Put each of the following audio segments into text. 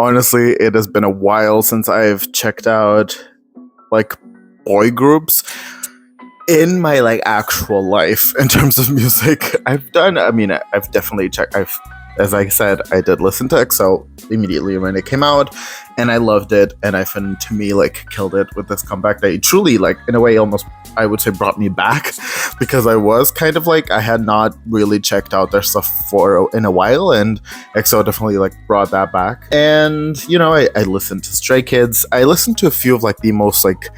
honestly, it has been a while since I've checked out like boy groups in my like actual life in terms of music. I've definitely checked. As I said, I did listen to EXO immediately when it came out, and I loved it. And ENHYPEN, to me, like killed it with this comeback. They truly, like, in a way, almost, I would say, brought me back, because I was kind of like, I had not really checked out their stuff in a while, and EXO definitely like brought that back. And you know, I listened to Stray Kids. I listened to a few of like the most like,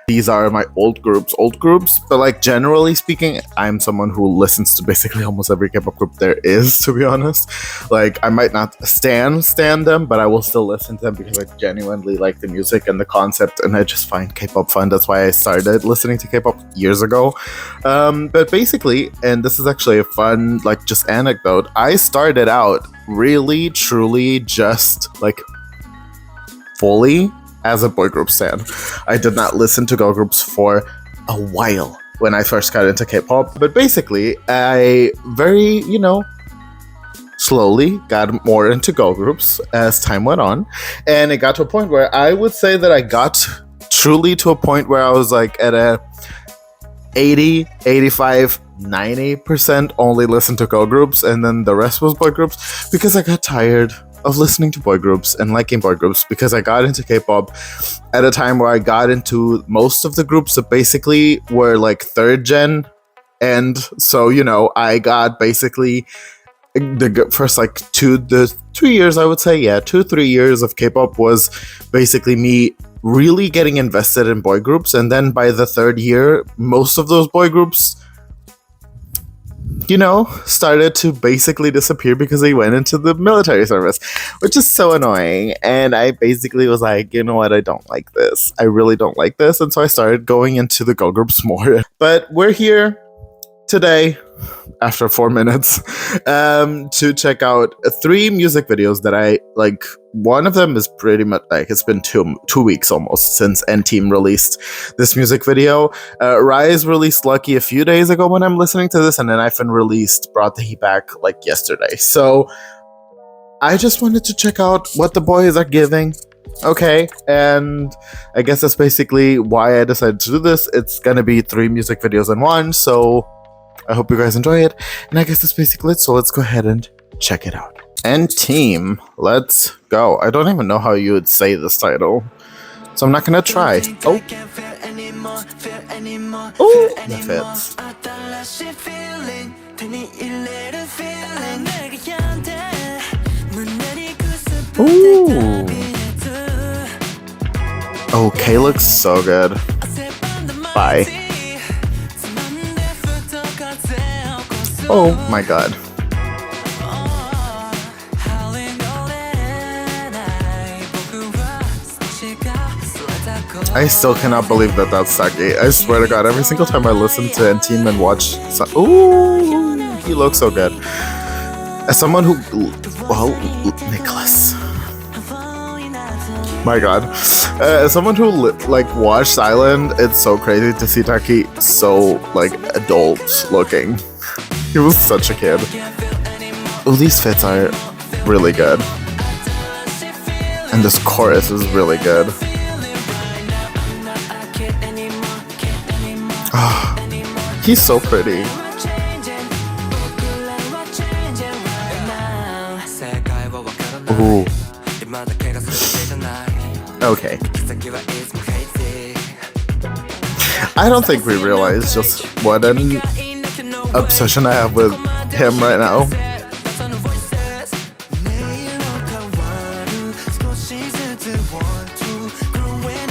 these are my old groups, but like generally speaking, I'm someone who listens to basically almost every K-pop group there is, to be honest. Like, I might not stand them, but I will still listen to them because I genuinely like the music and the concept, and I just find K-pop fun. That's why I started listening to K-pop years ago. But basically, and this is actually a fun, like, just anecdote, I started out really, truly just like fully as a boy group stan. I did not listen to girl groups for a while when I first got into K-pop, but basically I very, slowly got more into girl groups as time went on, and it got to a point where I would say that I got truly to a point where I was like at a 80, 85, 90% only listen to girl groups, and then the rest was boy groups, because I got tired of listening to boy groups and liking boy groups, because I got into K-pop at a time where I got into most of the groups that basically were like third gen, and so I got basically the first like 3 years, I would say, 2-3 years of K-pop was basically me really getting invested in boy groups, and then by the third year, most of those boy groups started to basically disappear because they went into the military service, which is so annoying. And I basically was like, you know what, I don't like this. I really don't like this. And so I started going into the girl groups more. But we're here today, after 4 minutes, to check out 3 music videos that I like. One of them is pretty much like, it's been two weeks almost since ENHYPEN released this music video. RIIZE released Lucky a few days ago when I'm listening to this, and then ENHYPEN released Brought the Heat Back like yesterday. So I just wanted to check out what the boys are giving. Okay, and I guess that's basically why I decided to do this. It's gonna be 3 music videos in one, so I hope you guys enjoy it, and I guess that's basically it, so let's go ahead and check it out. And team, let's go. I don't even know how you would say this title, so I'm not gonna try. Oh, that fits. Ooh. Okay, looks so good. Bye. Oh my god. I still cannot believe that that's Saki. I swear to god, every single time I listen to ENHYPEN and watch... Ooh, he looks so good. As someone who... Well, Nicholas. My god. As someone who like watched Island, it's so crazy to see Taki so like adult looking. He was such a kid. Oh, these fits are really good. And this chorus is really good. Oh, he's so pretty. Ooh. Okay. I don't think we realize just what an obsession I have with him right now.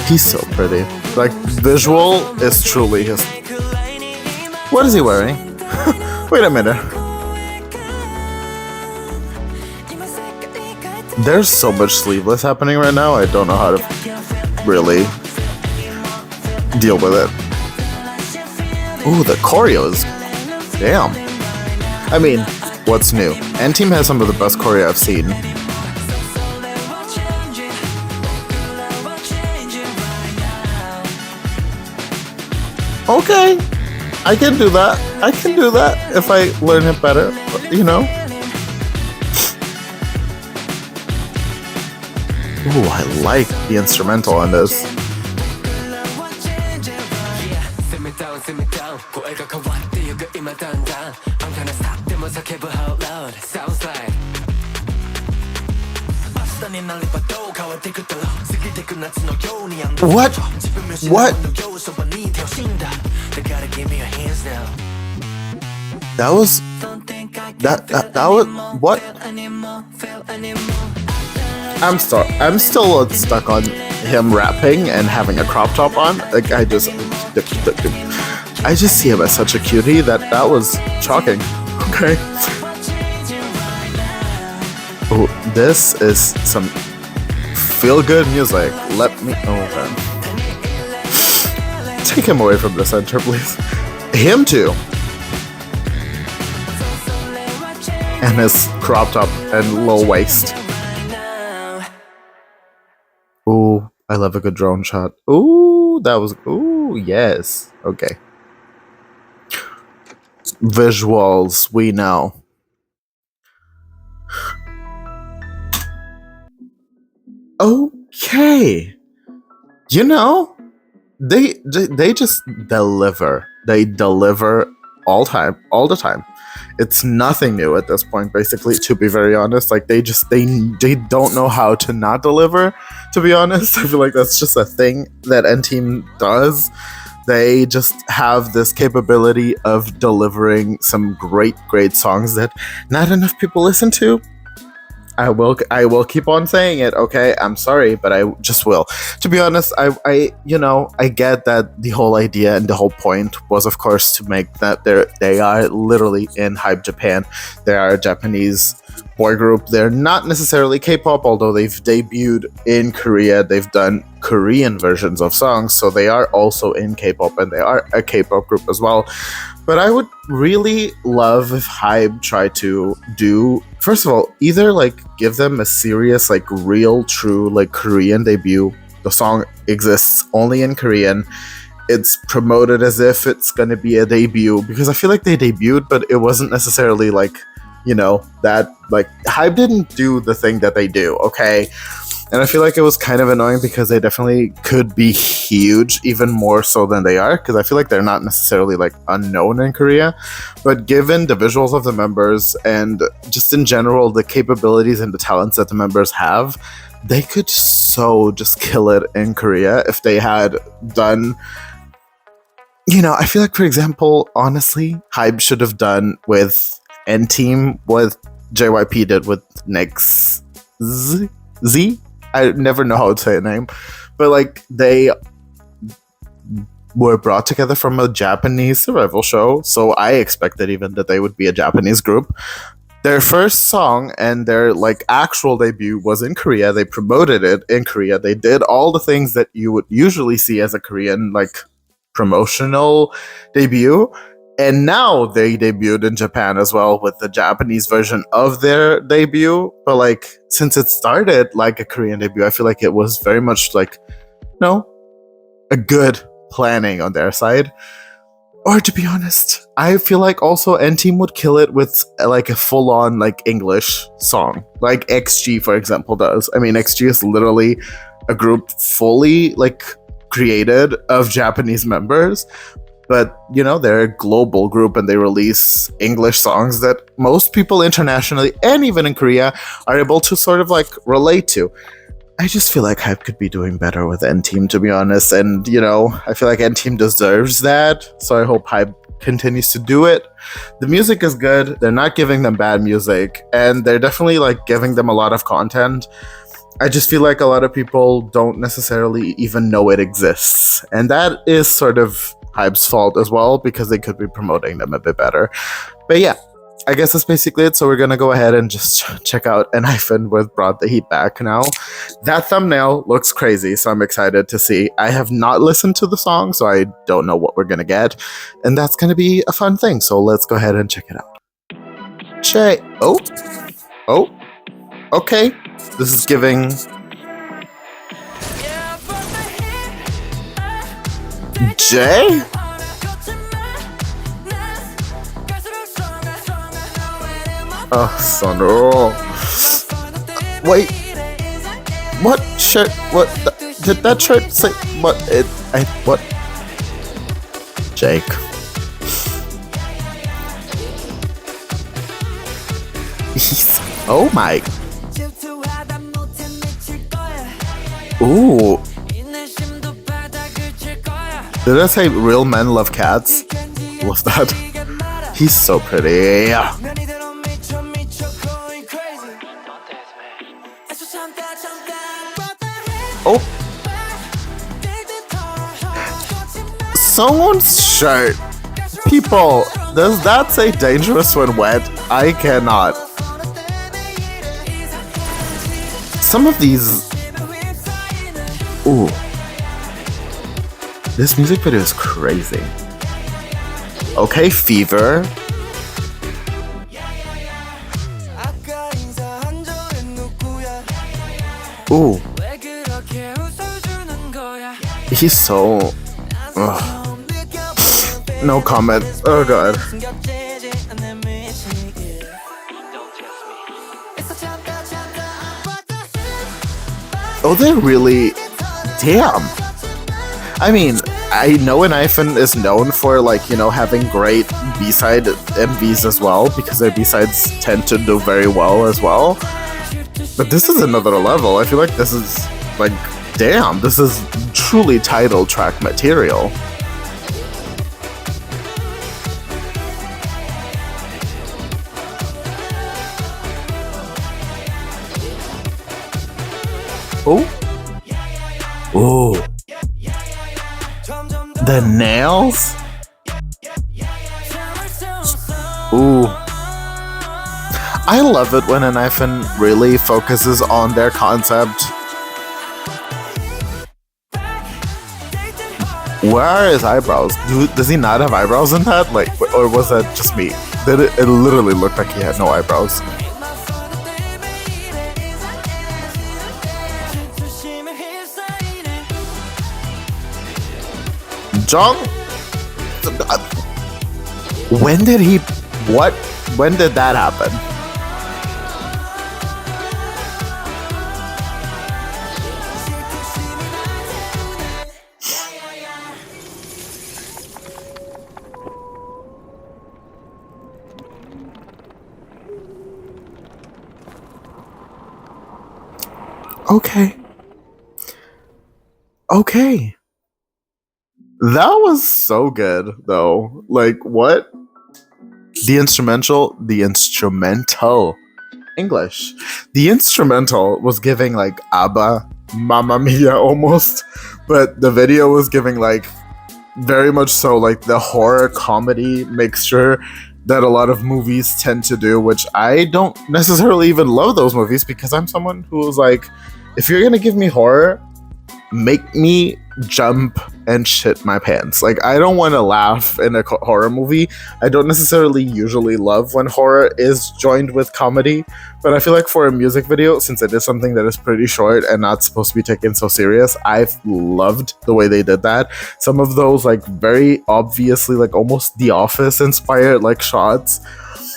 He's so pretty. Like, visual is truly his... What is he wearing? Wait a minute. There's so much sleeveless happening right now, I don't know how to really deal with it. Ooh, the choreo is... Damn. I mean, what's new? ENHYPEN has some of the best choreo I've seen. Okay, I can do that. I can do that if I learn it better, Ooh, I like the instrumental on this. What? What? That was that was what? I'm still stuck on him rapping and having a crop top on. Like I just see him as such a cutie that was shocking. Okay. Oh, this is some feel good music. Let me take him away from the center, please. Him too. And his crop top and low waist. Ooh, I love a good drone shot. Ooh, that was. Ooh, yes. Okay. Visuals, we know. Okay. You know, they just deliver. They deliver all the time. It's nothing new at this point, basically, to be very honest. Like they don't know how to not deliver, to be honest. I feel like that's just a thing that ENHYPEN does. They just have this capability of delivering some great songs that not enough people listen to. I will keep on saying it, okay? I'm sorry, but I just will. To be honest, I get that the whole idea and the whole point was, of course, to make that they are literally in Hype Japan. They are a Japanese boy group. They're not necessarily K-pop, although they've debuted in Korea. They've done Korean versions of songs, so they are also in K-pop, and they are a K-pop group as well. But I would really love if Hybe tried to do, first of all, either like give them a serious, like real, true, like Korean debut. The song exists only in Korean. It's promoted as if it's gonna be a debut, because I feel like they debuted, but it wasn't necessarily like, that, like, Hybe didn't do the thing that they do, okay? And I feel like it was kind of annoying because they definitely could be huge, even more so than they are, because I feel like they're not necessarily like unknown in Korea. But given the visuals of the members and just in general the capabilities and the talents that the members have, they could so just kill it in Korea if they had done. I feel like, for example, honestly, Hybe should have done with ENHYPEN what JYP did with Next Z. I never know how to say a name, but like they were brought together from a Japanese survival show, so I expected even that they would be a Japanese group. Their first song and their like actual debut was in Korea. They promoted it in Korea. They did all the things that you would usually see as a Korean like promotional debut. And now they debuted in Japan as well with the Japanese version of their debut. But like, since it started like a Korean debut, I feel like it was very much like, a good planning on their side. Or to be honest, I feel like also ENHYPEN would kill it with like a full-on like English song, like XG, for example, does. I mean, XG is literally a group fully like created of Japanese members. But, they're a global group and they release English songs that most people internationally and even in Korea are able to sort of like relate to. I just feel like Hype could be doing better with ENHYPEN, to be honest. And, I feel like ENHYPEN deserves that. So I hope Hype continues to do it. The music is good. They're not giving them bad music. And they're definitely like giving them a lot of content. I just feel like a lot of people don't necessarily even know it exists. And that is sort of Hybe's fault as well, because they could be promoting them a bit better. But yeah, I guess that's basically it. So we're gonna go ahead and just check out ENHYPEN with Brought the Heat Back now. That thumbnail looks crazy, so I'm excited to see. I have not listened to the song, so I don't know what we're gonna get. And that's gonna be a fun thing, so let's go ahead and check it out. Oh, okay. This is giving Jay? Oh, son. Oh. Wait. What shirt? What did that shirt say? What it? What? Jake. Oh my. Ooh. Did I say real men love cats? Love that. He's so pretty. Oh. Someone's shirt. People, does that say dangerous when wet? I cannot. Some of these. Ooh. This music video is crazy. Okay, Fever. Ooh. He's so. Ugh. No comment. Oh god. Oh, they really. Damn. I mean, I know ENHYPEN is known for, like, you know, having great B-side MVs as well, because their B-sides tend to do very well as well. But this is another level. I feel like this is, like, damn, this is truly title track material. Oh. Oh. The nails? Ooh. I love it when ENHYPEN really focuses on their concept. Where are his eyebrows? Does he not have eyebrows in that? Like, or was that just me? It literally looked like he had no eyebrows. Jung? When did he... What? When did that happen? Okay. Okay. That was so good, though. Like, what? The instrumental English. The instrumental was giving, like, ABBA, Mamma Mia almost, but the video was giving, like, very much so, like, the horror comedy mixture that a lot of movies tend to do, which I don't necessarily even love those movies, because I'm someone who's like, if you're gonna give me horror, make me jump and shit my pants. Like, I don't want to laugh in a horror movie. I don't necessarily usually love when horror is joined with comedy, but I feel like for a music video, since it is something that is pretty short and not supposed to be taken so serious, I've loved the way they did that. Some of those, like, very obviously, like, almost The Office inspired, like, shots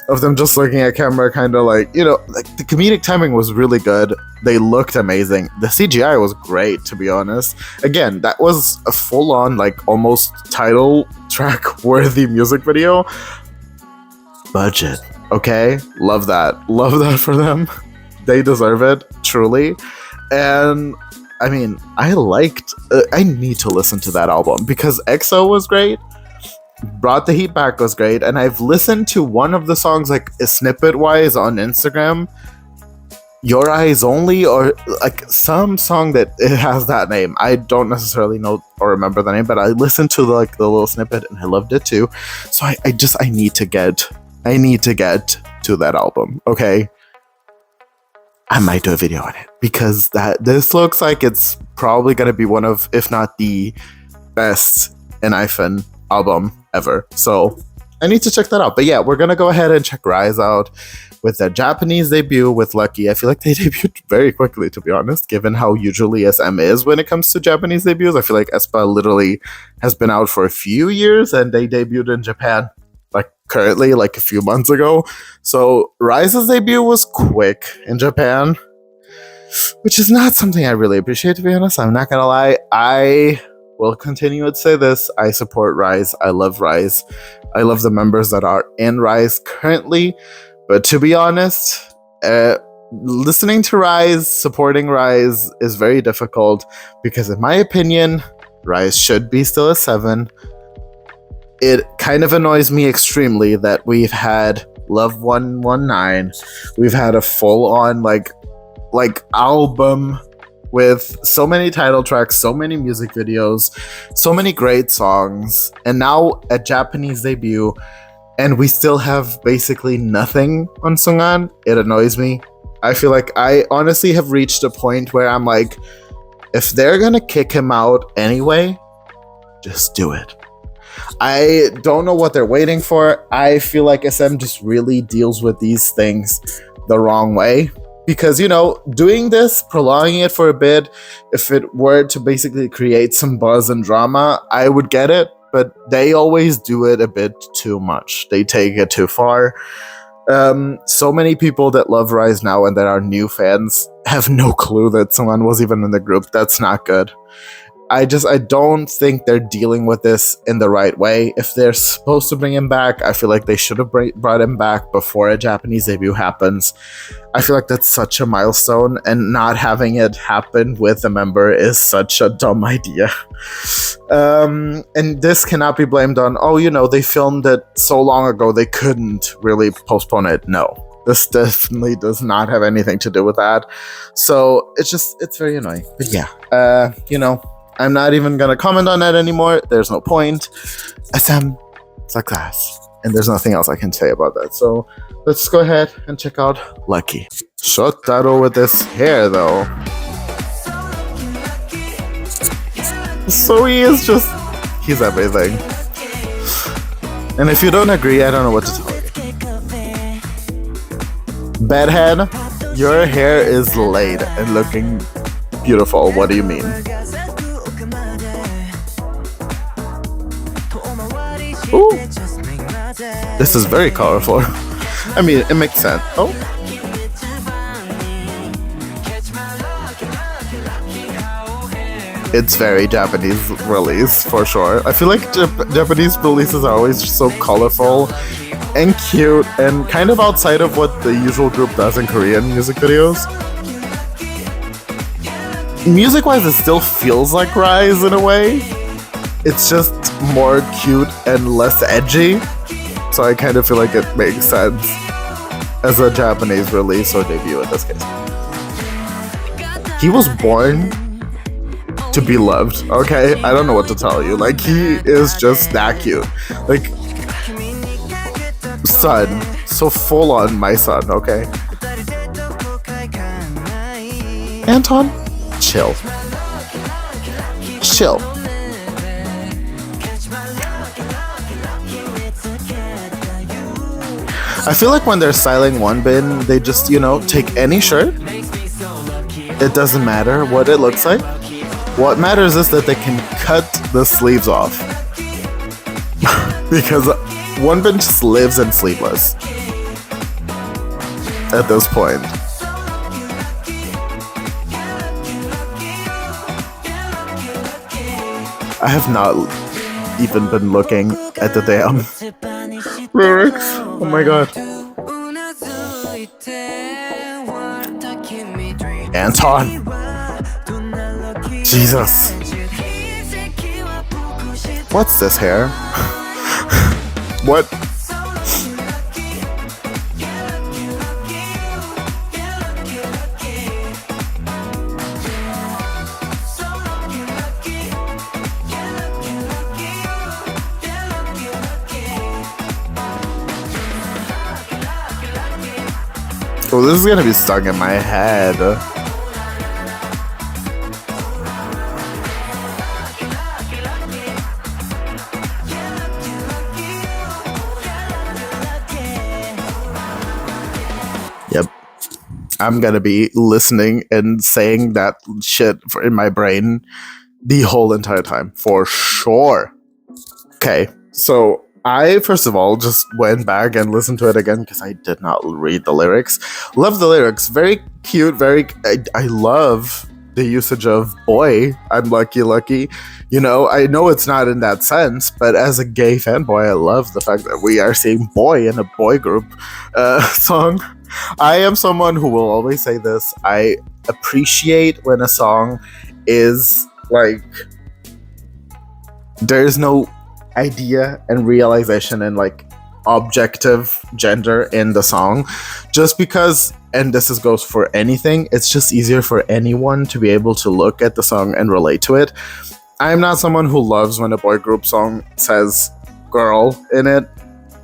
of them just looking at camera, kind of like, you know, like, the comedic timing was really good. They looked amazing. The CGI was great, to be honest. Again, that was a full-on, like, almost title track worthy music video. Budget, okay? Love that. Love that for them. They deserve it, truly. And I mean, I liked, I need to listen to that album, because EXO was great. Brought the Heat Back was great, and I've listened to one of the songs, like, snippet wise on Instagram, Your Eyes Only, or like some song that it has that name. I don't necessarily know or remember the name, but I listened to the little snippet and I loved it too. So I need to get to that album. Okay, I might do a video on it, because this looks like it's probably gonna be one of, if not the best ENHYPEN album ever. So I need to check that out. But yeah, we're gonna go ahead and check RIIZE out with their Japanese debut with Lucky. I feel like they debuted very quickly, to be honest, given how usually SM is when it comes to Japanese debuts. I feel like aespa literally has been out for a few years, and they debuted in Japan like currently, like a few months ago. So RIIZE's debut was quick in Japan. which is not something I really appreciate, to be honest. I'm not gonna lie. I will continue to say this. I support RiactsByTS. I love RiactsByTS. I love the members that are in RiactsByTS currently. But to be honest, listening to RiactsByTS, supporting RiactsByTS is very difficult because, in my opinion, RiactsByTS should be still a 7. It kind of annoys me extremely that we've had Love 119. We've had a full-on like album with so many title tracks, so many music videos, so many great songs, and now a Japanese debut, and we still have basically nothing on Sungan. It annoys me. I feel like I honestly have reached a point where I'm like, if they're gonna kick him out anyway, just do it. I don't know what they're waiting for. I feel like SM just really deals with these things the wrong way. Because, you know, doing this, prolonging it for a bit, if it were to basically create some buzz and drama, I would get it. But they always do it a bit too much. They take it too far. So many people that love RiactsByTS now and that are new fans have no clue that someone was even in the group. That's not good. I don't think they're dealing with this in the right way. If they're supposed to bring him back, I feel like they should have brought him back before a Japanese debut happens. I feel like that's such a milestone, and not having it happen with a member is such a dumb idea. And this cannot be blamed on, oh, you know, they filmed it so long ago, they couldn't really postpone it. No. This definitely does not have anything to do with that. So it's very annoying. But yeah, you know, I'm not even gonna comment on that anymore. There's no point. SM success. And there's nothing else I can say about that. So let's go ahead and check out Lucky. Shotaro with this hair though. So he's everything. And if you don't agree, I don't know what to tell you. Bedhead, your hair is laid and looking beautiful. What do you mean? Ooh. This is very colorful. I mean, it makes sense. Oh. It's very Japanese release, for sure. I feel like Japanese releases are always so colorful and cute and kind of outside of what the usual group does in Korean music videos. Music-wise, it still feels like RiactsByTS in a way. It's just more cute and less edgy. So I kind of feel like it makes sense as a Japanese release or debut in this case. He was born to be loved, okay? I don't know what to tell you. Like, he is just that cute. Like, son. So full on my son, okay? Anton, chill. Chill. I feel like when they're styling Wonbin, they just, you know, take any shirt. It doesn't matter what it looks like. What matters is that they can cut the sleeves off. Because Wonbin just lives in sleeveless. At this point. I have not even been looking at the damn lyrics. Oh my god. Anton. Jesus. What's this hair? What? Oh, this is gonna be stuck in my head. Yep. I'm gonna be listening and saying that shit in my brain the whole entire time, for sure. Okay, so I first of all just went back and listened to it again because I did not read the lyrics. Love the lyrics, very cute. I love the usage of boy. I'm lucky, lucky. You know, I know it's not in that sense, but as a gay fanboy, I love the fact that we are seeing boy in a boy group song. I am someone who will always say this. I appreciate when a song is like there's no idea and realization and like objective gender in the song, just because, and goes for anything, it's just easier for anyone to be able to look at the song and relate to it. I'm not someone who loves when a boy group song says girl in it,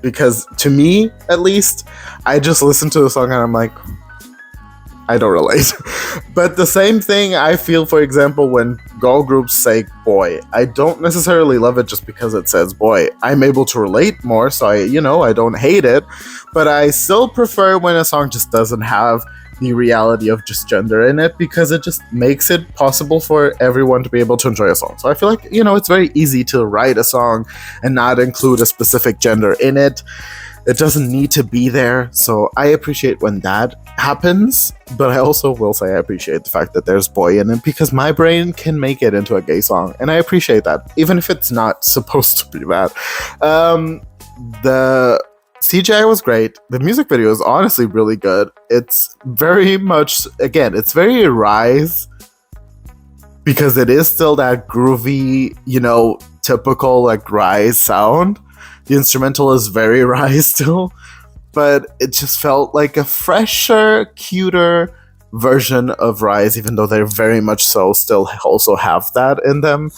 because to me at least, I just listen to the song and I'm like, I don't relate. But the same thing I feel, for example, when girl groups say boy. I don't necessarily love it just because it says boy. I'm able to relate more, so I don't hate it. But I still prefer when a song just doesn't have the reality of just gender in it, because it just makes it possible for everyone to be able to enjoy a song. So I feel like, it's very easy to write a song and not include a specific gender in it. It doesn't need to be there, so I appreciate when that happens, but I also will say I appreciate the fact that there's boy in it, because my brain can make it into a gay song, and I appreciate that, even if it's not supposed to be that. The CGI was great. The music video is honestly really good. It's very much, again, it's very RIIZE, because it is still that groovy, typical like RIIZE sound. The instrumental is very RIIZE still, but it just felt like a fresher, cuter version of RIIZE, even though they're very much so still also have that in them.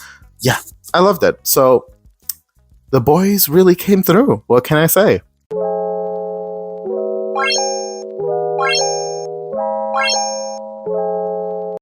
Yeah, I loved it. So the boys really came through. What can I say?